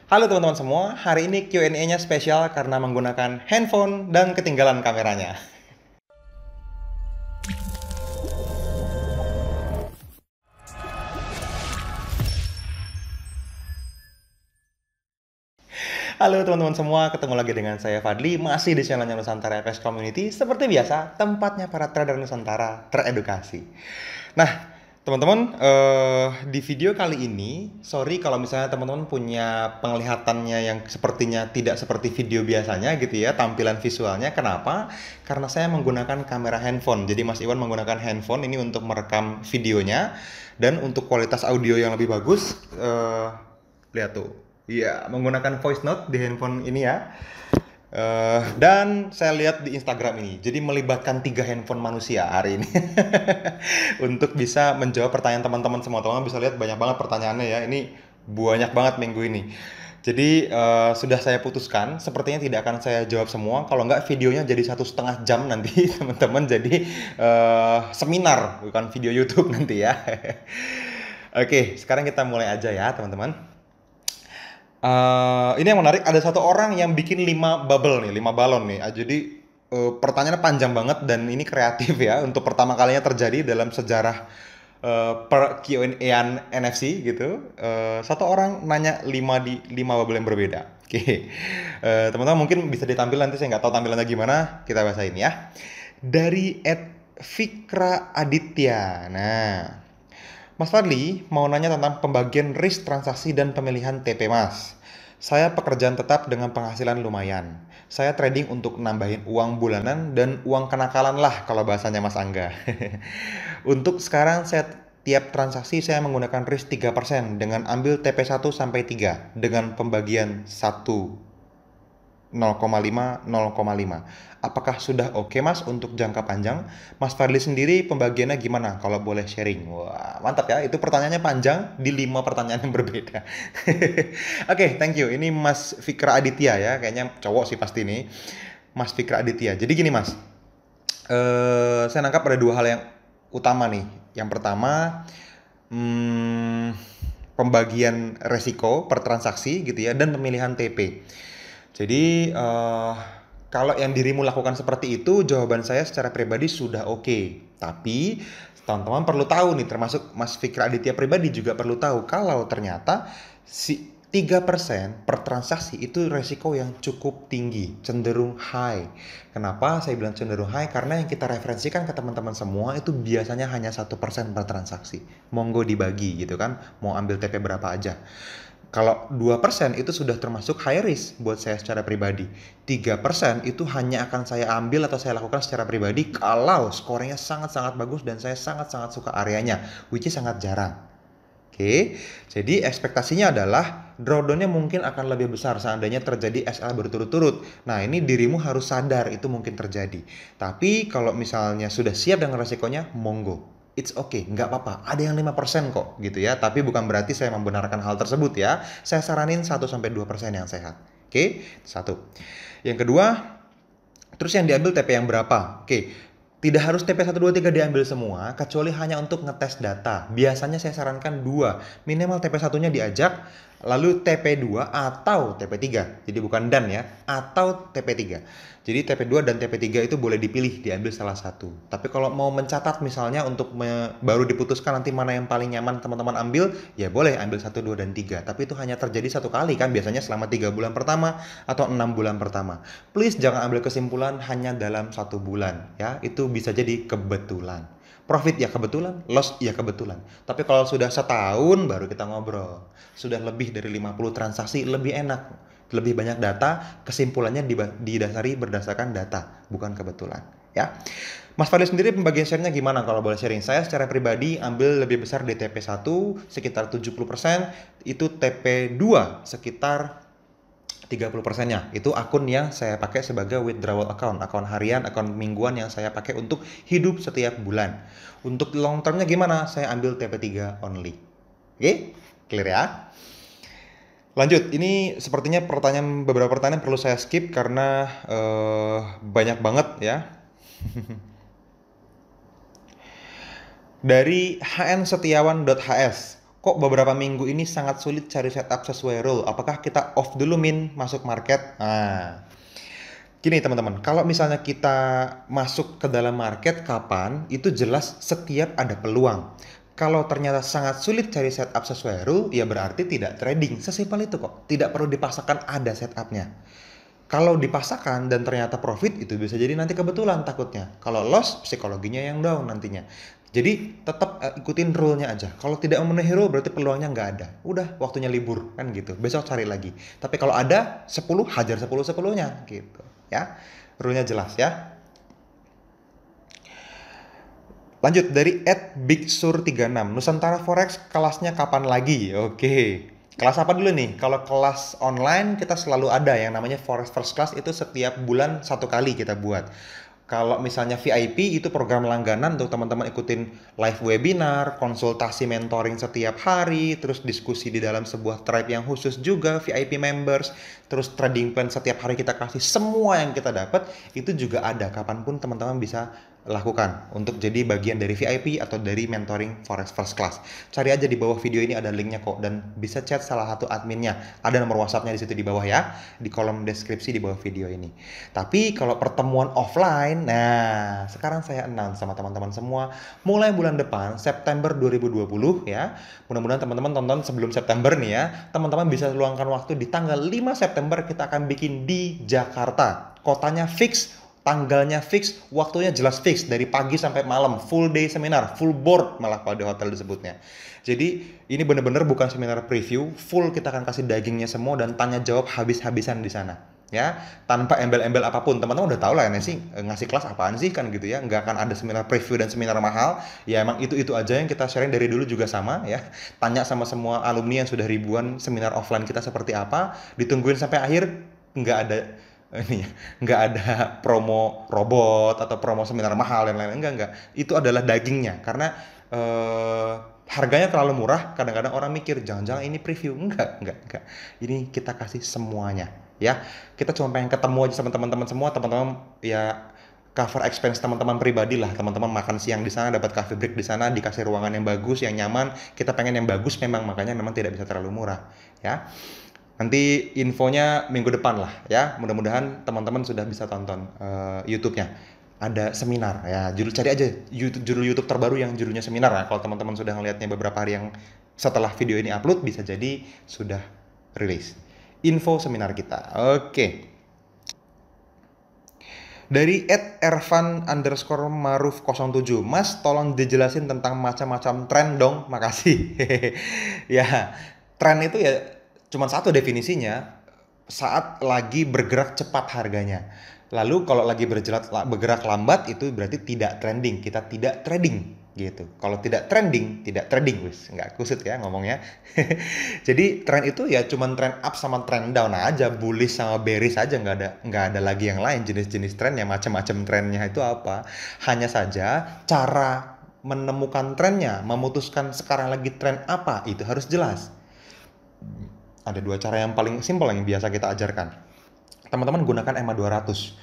Halo teman-teman semua, hari ini Q&A-nya spesial karena menggunakan handphone dan ketinggalan kameranya. Halo teman-teman semua, ketemu lagi dengan saya Fadli, masih di channelnya Nusantara FS Community. Seperti biasa, tempatnya para trader Nusantara teredukasi. Nah, teman-teman, di video kali ini, sorry kalau misalnya teman-teman punya penglihatannya yang sepertinya tidak seperti video biasanya gitu ya, tampilan visualnya. Kenapa? Karena saya menggunakan kamera handphone. Jadi Mas Iwan menggunakan handphone ini untuk merekam videonya, dan untuk kualitas audio yang lebih bagus, lihat tuh. Iya, menggunakan voice note di handphone ini ya. Dan saya lihat di Instagram ini, jadi melibatkan 3 handphone manusia hari ini untuk bisa menjawab pertanyaan teman-teman semua. Teman-teman bisa lihat banyak banget pertanyaannya ya. Ini banyak banget minggu ini. Jadi sudah saya putuskan, sepertinya tidak akan saya jawab semua. Kalau nggak videonya jadi 1,5 jam nanti teman-teman. Jadi seminar, bukan video YouTube nanti ya. Oke, sekarang kita mulai aja ya teman-teman. Ini yang menarik, ada satu orang yang bikin 5 bubble nih, 5 balon nih. Jadi pertanyaannya panjang banget dan ini kreatif ya. Untuk pertama kalinya terjadi dalam sejarah per Q&A-an NFC gitu. Satu orang nanya 5 bubble yang berbeda. Oke. Teman-teman mungkin bisa ditampil nanti, saya nggak tahu tampilannya gimana. Kita bahasain ya. Dari @Fikra Aditya. Nah, Mas Fadli mau nanya tentang pembagian risk transaksi dan pemilihan TP Mas. Saya pekerjaan tetap dengan penghasilan lumayan. Saya trading untuk nambahin uang bulanan dan uang kenakalan lah kalau bahasanya Mas Angga. Untuk sekarang saya tiap transaksi saya menggunakan risk 3% dengan ambil TP 1 sampai 3 dengan pembagian 0,5. Apakah sudah oke Mas untuk jangka panjang? Mas Fadli sendiri pembagiannya gimana kalau boleh sharing? Wah, mantap ya. Itu pertanyaannya panjang di 5 pertanyaan yang berbeda. Oke, thank you. Ini Mas Fikra Aditya ya. Kayaknya cowok sih pasti ini. Mas Fikra Aditya. Jadi gini Mas. Saya nangkap ada 2 hal yang utama nih. Yang pertama, pembagian resiko per transaksi gitu ya, dan pemilihan TP. Jadi kalau yang dirimu lakukan seperti itu, jawaban saya secara pribadi sudah oke. Tapi teman-teman perlu tahu nih, termasuk Mas Fikra Aditya pribadi juga perlu tahu kalau ternyata si 3% per transaksi itu resiko yang cukup tinggi, cenderung high. Kenapa saya bilang cenderung high? Karena yang kita referensikan ke teman-teman semua itu biasanya hanya 1% per transaksi. Monggo dibagi gitu kan, mau ambil TP berapa aja. Kalau 2% itu sudah termasuk high risk buat saya secara pribadi. 3% itu hanya akan saya ambil atau saya lakukan secara pribadi kalau skornya sangat-sangat bagus dan saya sangat-sangat suka areanya, which is sangat jarang. Oke, jadi ekspektasinya adalah drawdown-nya mungkin akan lebih besar seandainya terjadi SL berturut-turut. Nah, ini dirimu harus sadar itu mungkin terjadi. Tapi kalau misalnya sudah siap dengan resikonya, monggo. It's okay, nggak apa-apa. Ada yang 5% kok gitu ya. Tapi bukan berarti saya membenarkan hal tersebut ya. Saya saranin 1-2% yang sehat. Oke, satu. Yang kedua, terus yang diambil TP yang berapa? Oke, tidak harus TP 1, 2, 3 diambil semua, kecuali hanya untuk ngetes data. Biasanya saya sarankan 2, minimal TP 1-nya diajak, lalu TP 2 atau TP 3. Jadi bukan dan ya, atau TP 3. Jadi TP 2 dan TP 3 itu boleh dipilih, diambil salah satu. Tapi kalau mau mencatat misalnya untuk baru diputuskan nanti mana yang paling nyaman teman-teman ambil, ya boleh ambil 1, 2, dan 3. Tapi itu hanya terjadi satu kali kan, biasanya selama 3 bulan pertama atau 6 bulan pertama. Please jangan ambil kesimpulan hanya dalam 1 bulan ya, itu bisa jadi kebetulan. Profit ya kebetulan, loss ya kebetulan. Tapi kalau sudah setahun baru kita ngobrol. Sudah lebih dari 50 transaksi lebih enak. Lebih banyak data, kesimpulannya didasari berdasarkan data, bukan kebetulan ya. Mas Fadli sendiri pembagian share-nya gimana kalau boleh sharing? Saya secara pribadi ambil lebih besar di TP 1 sekitar 70%, itu TP 2 sekitar 30%-nya. Itu akun yang saya pakai sebagai withdrawal account, akun harian, akun mingguan yang saya pakai untuk hidup setiap bulan. Untuk long term-nya gimana? Saya ambil TP 3 only. Oke? Clear ya? Lanjut, ini sepertinya beberapa pertanyaan perlu saya skip karena banyak banget ya. Dari hnsetiawan.hs, kok beberapa minggu ini sangat sulit cari setup sesuai rule. Apakah kita off dulu Min, masuk market? Nah, gini teman-teman, kalau misalnya kita masuk ke dalam market kapan, itu jelas setiap ada peluang. Kalau ternyata sangat sulit cari setup sesuai rule, ya berarti tidak trading. Sesimpel itu kok. Tidak perlu dipaksakan ada setupnya. Kalau dipaksakan dan ternyata profit, itu bisa jadi nanti kebetulan takutnya. Kalau loss, psikologinya yang down nantinya. Jadi tetap ikutin rule-nya aja. Kalau tidak memenuhi rule berarti peluangnya nggak ada. Udah waktunya libur kan gitu. Besok cari lagi. Tapi kalau ada 10, hajar 10-10-nya gitu. Ya. Rule-nya jelas ya. Lanjut dari @bigsur36. Nusantara Forex kelasnya kapan lagi? Oke. Kelas apa dulu nih? Kalau kelas online kita selalu ada yang namanya Forex First Class, itu setiap bulan satu kali kita buat. Kalau misalnya VIP itu program langganan untuk teman-teman ikutin live webinar, konsultasi mentoring setiap hari, terus diskusi di dalam sebuah tribe yang khusus juga VIP members, terus trading plan setiap hari kita kasih, semua yang kita dapat itu juga ada kapanpun teman-teman bisa lakukan untuk jadi bagian dari VIP atau dari mentoring Forex First Class. Cari aja di bawah video ini ada linknya kok, dan bisa chat salah satu adminnya. Ada nomor WhatsAppnya di situ di bawah ya, di kolom deskripsi di bawah video ini. Tapi kalau pertemuan offline, nah sekarang saya announce sama teman-teman semua, mulai bulan depan September 2020 ya. Mudah-mudahan teman-teman tonton sebelum September nih ya. Teman-teman bisa luangkan waktu di tanggal 5 September kita akan bikin di Jakarta. Kotanya fix, tanggalnya fix, waktunya jelas fix, dari pagi sampai malam, full day seminar, full board malah kalau di hotel disebutnya. Jadi ini benar-benar bukan seminar preview, full kita akan kasih dagingnya semua dan tanya jawab habis-habisan di sana. Ya, tanpa embel-embel apapun. Teman-teman udah tahu lah ya sih ngasih kelas apaan sih kan gitu ya. Nggak akan ada seminar preview dan seminar mahal. Ya emang itu aja yang kita sharing dari dulu juga sama ya. Tanya sama semua alumni yang sudah ribuan seminar offline kita seperti apa. Ditungguin sampai akhir, nggak ada ini ya, nggak ada promo robot atau promo seminar mahal dan lain-lain, enggak, itu adalah dagingnya karena harganya terlalu murah. Kadang-kadang orang mikir jangan-jangan ini preview, enggak, ini kita kasih semuanya ya. Kita cuma pengen ketemu aja sama teman-teman semua, teman-teman ya, cover expense teman-teman pribadi lah. Teman-teman makan siang di sana, dapat coffee break di sana, dikasih ruangan yang bagus, yang nyaman. Kita pengen yang bagus memang, makanya memang tidak bisa terlalu murah ya. Nanti infonya minggu depan lah ya. Mudah-mudahan teman-teman sudah bisa tonton YouTube-nya. Ada seminar ya. Cari aja judul YouTube terbaru yang judulnya seminar. Nah, kalau teman-teman sudah ngelihatnya beberapa hari yang setelah video ini upload, bisa jadi sudah rilis info seminar kita. Oke. Dari @ervan_maruf07, Mas tolong dijelasin tentang macam-macam tren dong, makasih. Ya, tren itu ya cuma satu definisinya, saat lagi bergerak cepat harganya. Lalu kalau lagi bergerak lambat itu berarti tidak trending, kita tidak trading gitu. Kalau tidak trading, wis nggak kusut ya ngomongnya. Jadi tren itu ya cuma tren up sama tren down aja, bullish sama bearish aja, nggak ada lagi yang lain jenis-jenis trennya, macam-macam trennya itu apa. Hanya saja cara menemukan trennya, memutuskan sekarang lagi tren apa itu harus jelas. Ada dua cara yang paling simpel yang biasa kita ajarkan. Teman-teman gunakan EMA 200.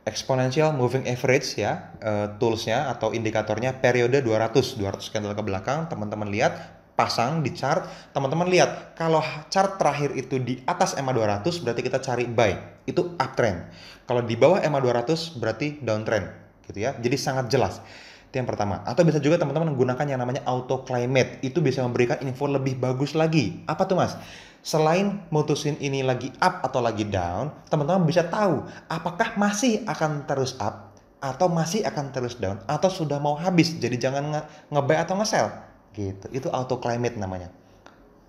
Exponential Moving Average ya, toolsnya atau indikatornya periode 200 candle ke belakang. Teman-teman lihat, pasang di chart. Teman-teman lihat, kalau chart terakhir itu di atas EMA 200 berarti kita cari buy. Itu uptrend. Kalau di bawah EMA 200 berarti downtrend gitu ya. Jadi sangat jelas. Itu yang pertama. Atau bisa juga teman-teman menggunakan yang namanya auto climate. Itu bisa memberikan info lebih bagus lagi. Apa tuh Mas? Selain mutusin ini lagi up atau lagi down, teman-teman bisa tahu apakah masih akan terus up atau masih akan terus down atau sudah mau habis. Jadi jangan nge-buy atau nge-sell gitu. Itu auto climate namanya.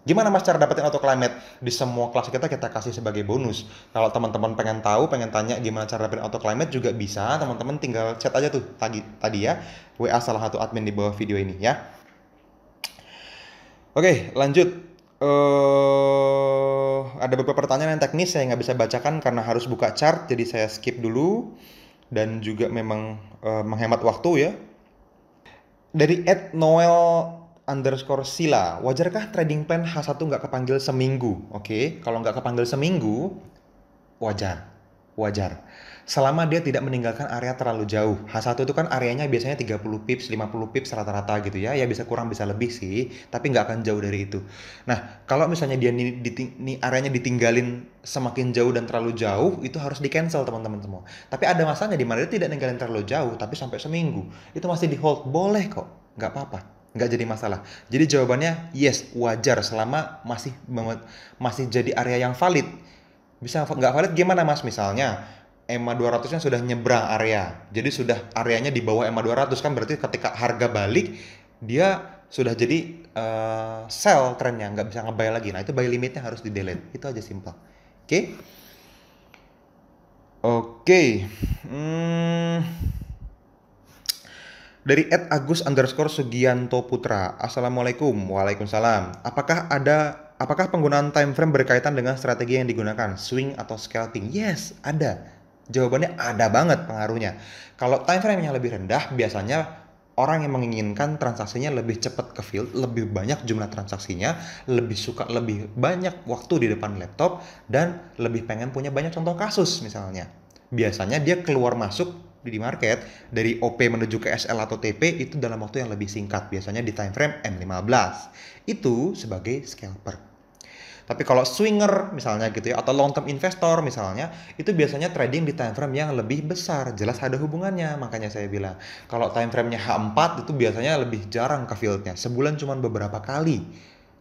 Gimana Mas cara dapetin auto climate? Di semua kelas kita kasih sebagai bonus. Kalau teman-teman pengen tahu, pengen tanya gimana cara dapetin auto climate juga bisa. Teman-teman tinggal chat aja tuh tadi ya, WA salah satu admin di bawah video ini ya. Oke, lanjut. Ada beberapa pertanyaan yang teknis saya nggak bisa bacakan karena harus buka chart, jadi saya skip dulu dan juga memang menghemat waktu ya. Dari @noel_sila, wajarkah trading plan H1 nggak kepanggil seminggu? Oke, kalau nggak kepanggil seminggu wajar. wajar. Selama dia tidak meninggalkan area terlalu jauh. H1 itu kan areanya biasanya 30 pips, 50 pips rata-rata gitu ya. Ya bisa kurang bisa lebih sih, tapi nggak akan jauh dari itu. Nah, kalau misalnya dia nih areanya ditinggalin semakin jauh dan terlalu jauh, itu harus di-cancel teman-teman semua. Tapi ada masanya di mana dia tidak ninggalin terlalu jauh, tapi sampai seminggu. Itu masih di hold, boleh kok, nggak apa-apa. Nggak jadi masalah. Jadi jawabannya yes, wajar selama masih jadi area yang valid. Bisa nggak valid gimana Mas? Misalnya EMA 200-nya sudah nyebrang area. Jadi sudah areanya di bawah EMA 200 kan berarti ketika harga balik dia sudah jadi sell trennya, nggak bisa nge-buy lagi. Nah, itu buy limitnya harus di-delete. Itu aja simpel. Oke? Oke. Dari @agus_sugianto putra. Assalamualaikum. Waalaikumsalam. Apakah penggunaan time frame berkaitan dengan strategi yang digunakan, swing atau scalping? Yes, ada. Jawabannya ada banget pengaruhnya. Kalau time frame-nya lebih rendah, biasanya orang yang menginginkan transaksinya lebih cepat ke field, lebih banyak jumlah transaksinya, lebih suka lebih banyak waktu di depan laptop, dan lebih pengen punya banyak contoh kasus misalnya. Biasanya dia keluar masuk di market dari OP menuju ke SL atau TP itu dalam waktu yang lebih singkat, biasanya di time frame M15. Itu sebagai scalper. Tapi kalau swinger misalnya gitu ya, atau long term investor misalnya, itu biasanya trading di time frame yang lebih besar, jelas ada hubungannya. Makanya saya bilang, kalau time frame-nya H4 itu biasanya lebih jarang ke field-nya, sebulan cuma beberapa kali.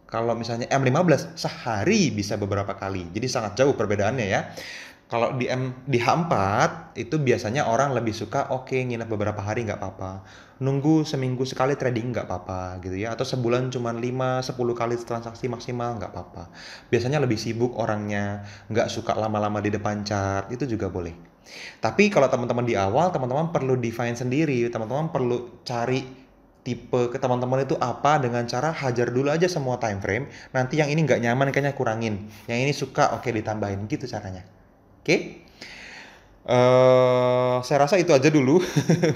Kalau misalnya M15 sehari bisa beberapa kali, jadi sangat jauh perbedaannya ya. Kalau di H4 itu biasanya orang lebih suka nginep beberapa hari nggak apa-apa. Nunggu seminggu sekali trading nggak apa-apa gitu ya. Atau sebulan cuma 5-10 kali transaksi maksimal nggak apa-apa. Biasanya lebih sibuk orangnya, nggak suka lama-lama di depan chart, itu juga boleh. Tapi kalau teman-teman di awal, teman-teman perlu define sendiri. Teman-teman perlu cari tipe ke teman-teman itu apa dengan cara hajar dulu aja semua time frame. Nanti yang ini nggak nyaman kayaknya kurangin. Yang ini suka ditambahin gitu caranya. Oke, saya rasa itu aja dulu.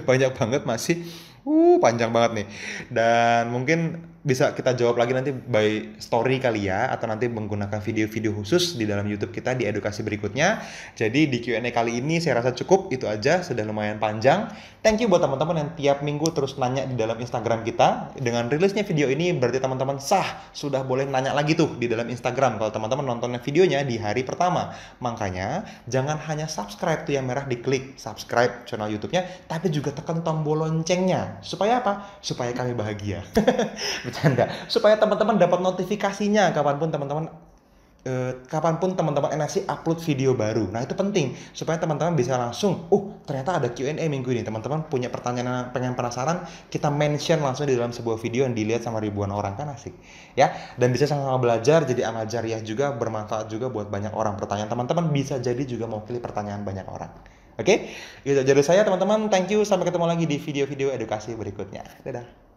Banyak banget masih, panjang banget nih. Dan mungkin bisa kita jawab lagi nanti by story kali ya, atau nanti menggunakan video-video khusus di dalam YouTube kita di edukasi berikutnya. Jadi di Q&A kali ini saya rasa cukup, itu aja, sudah lumayan panjang. Thank you buat teman-teman yang tiap minggu terus nanya di dalam Instagram kita. Dengan rilisnya video ini berarti teman-teman sudah boleh nanya lagi tuh di dalam Instagram kalau teman-teman nontonnya videonya di hari pertama. Makanya jangan hanya subscribe tuh yang merah diklik subscribe channel YouTube-nya, tapi juga tekan tombol loncengnya. Supaya apa? Supaya kami bahagia. Bercanda. Supaya teman-teman dapat notifikasinya kapanpun teman-teman NSC upload video baru. Nah, itu penting supaya teman-teman bisa langsung, ternyata ada Q&A minggu ini. Teman-teman punya pertanyaan pengen penasaran, kita mention langsung di dalam sebuah video yang dilihat sama ribuan orang, kan asik. Ya, dan bisa sama-sama belajar, jadi amal jariah juga, bermanfaat juga buat banyak orang. Pertanyaan teman-teman bisa jadi juga mewakili pertanyaan banyak orang. Oke? Itu aja dari saya teman-teman. Thank you, sampai ketemu lagi di video-video edukasi berikutnya. Dadah.